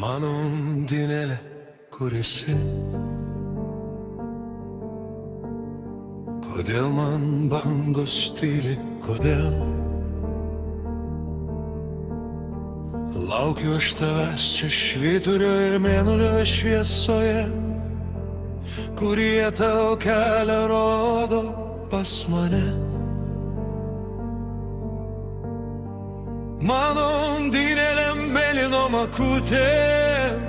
Mano undinėlė, kur esi? Kodėl man bangos tyli, kodėl? Laukiu aš tavęs čia švyturio ir mėnulio šviesoje, kurie tau kelią rodo pas mane. Mano undinėlė mėlynom akutėm,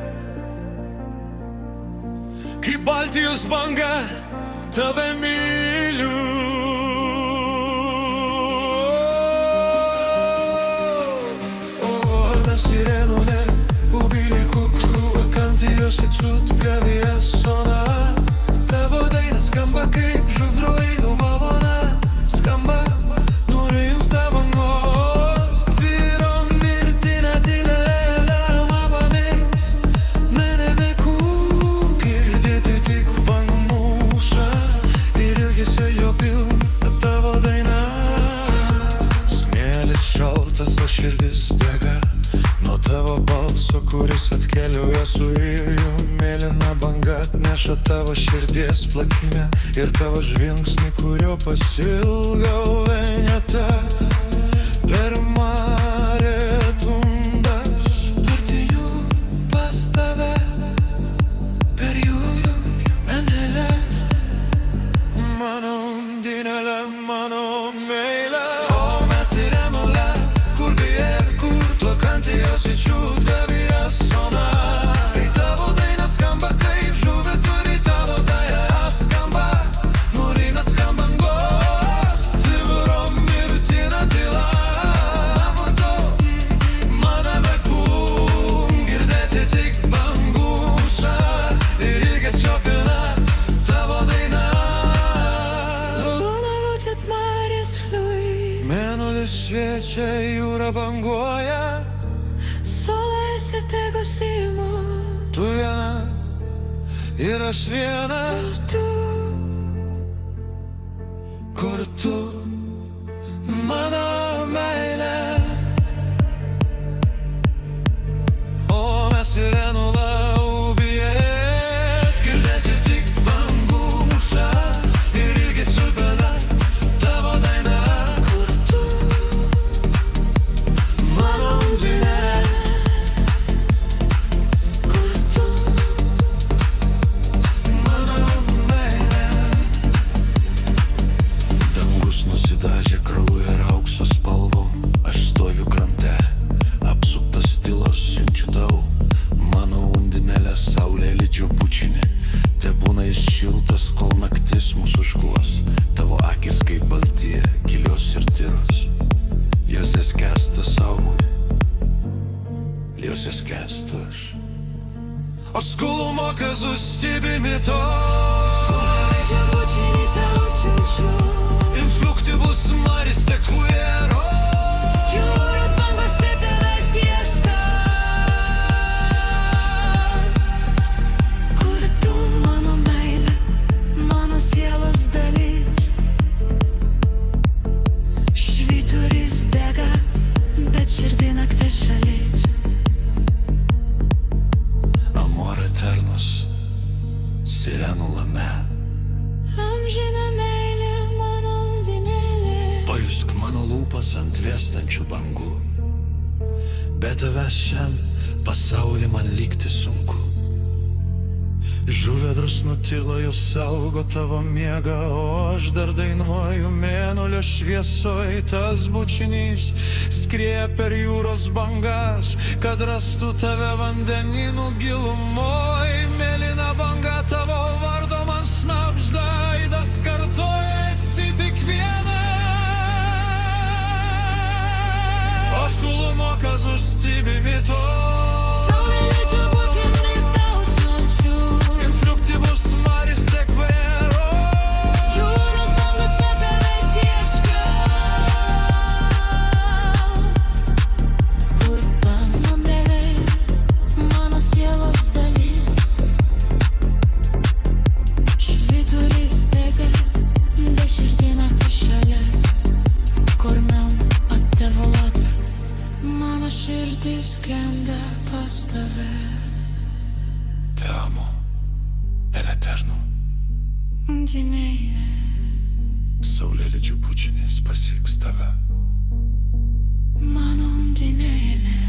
kaip Baltijos banga tave myliu. Sirenule, ubili kukku, akanti jos atsutpia viesona. Tavo daina skamba kaip žudroidų valona. Skamba, nurims tavo nos. Tvyrom mirtina tylėlė, labomis. Mene nekų, girdėti tik bangų mūšą. Ir ilgesio jo pilna tavo daina. Smėlis šaltas, o širdis dega nuo tavo balso, kuris atkeliauja su vėju. Mėlyna banga atneša tavo širdies plakime ir tavo žvilgsnį, kurio pasilgau veneta. Per mare tundas, partijų pas tave, per jūrų angelės. Mano undinėlė, mano meilė. O mes Sirenule, kur bijai, kur tu akanti jos įčiūtka viesona. Tai tavo daina skamba kaip žuvė turi, tavo daina skamba, nurina skambangos. Tvyrom mirtina tyla, maname kūm, girdėti tik bangų mūšą. Ir ilgesio pilna tavo daina. Mėnulis šviečia, jūra banguoja. Sole se te gosimo. Tu viena ir aš viena. Kartu, mano meilė. O mes Sirenule, ubijės, girdėti tik bangų mūšą. Ir ilgesio pilna tavo daina. Mano undinėlė, mano meilė. Dangus nusidažė krauju ir aukso spalvom. Aš stoviu krante, apsuptas tylos, siunčiu tau. Mano undinėlė, saulė lydžio bučinį. Tebūna jis šiltas, kol naktis mūsų užklos. Tavo akis kaip baltie, gilios ir tyros. Jose skęsta saulė, jose skęstu aš. O skulumo kazus stebimi to. Saulėdžio bučinį tau siunčiu. In fluctibus maris tequero. Jūros bangose tavęs ieško. Kur tu, mano meilė, mano sielos dalis. Švyturys dega, bet širdį naktis šalis. Amor eternos, Sirenule me. Amžina meilė, mano undinėlė. Pajusk mano lūpas ant vėstančių bangų. Be tavęs šiam pasaulį man likti sunku. Žuvėdros nutilo, jos saugo tavo miegą, o aš dar dainuoju mėnulio šviesoj. Tas bučinys skrieja per jūros bangas, kad rastų tave vandenynų gilumoj. Mėlyna banga tavo vardo man šnabžda, aidas kartoja, esi tik viena. O skulumo kazus stebimi to. Saulėdžio bučinį tau siunčiu. In fluctibus maris tequero. Jūros bangose tavęs ieško. Kur mano meilė, mano sielos dalis. undinėje. Saulėlydžio pučinės pasieks tave. Mano undinėlė.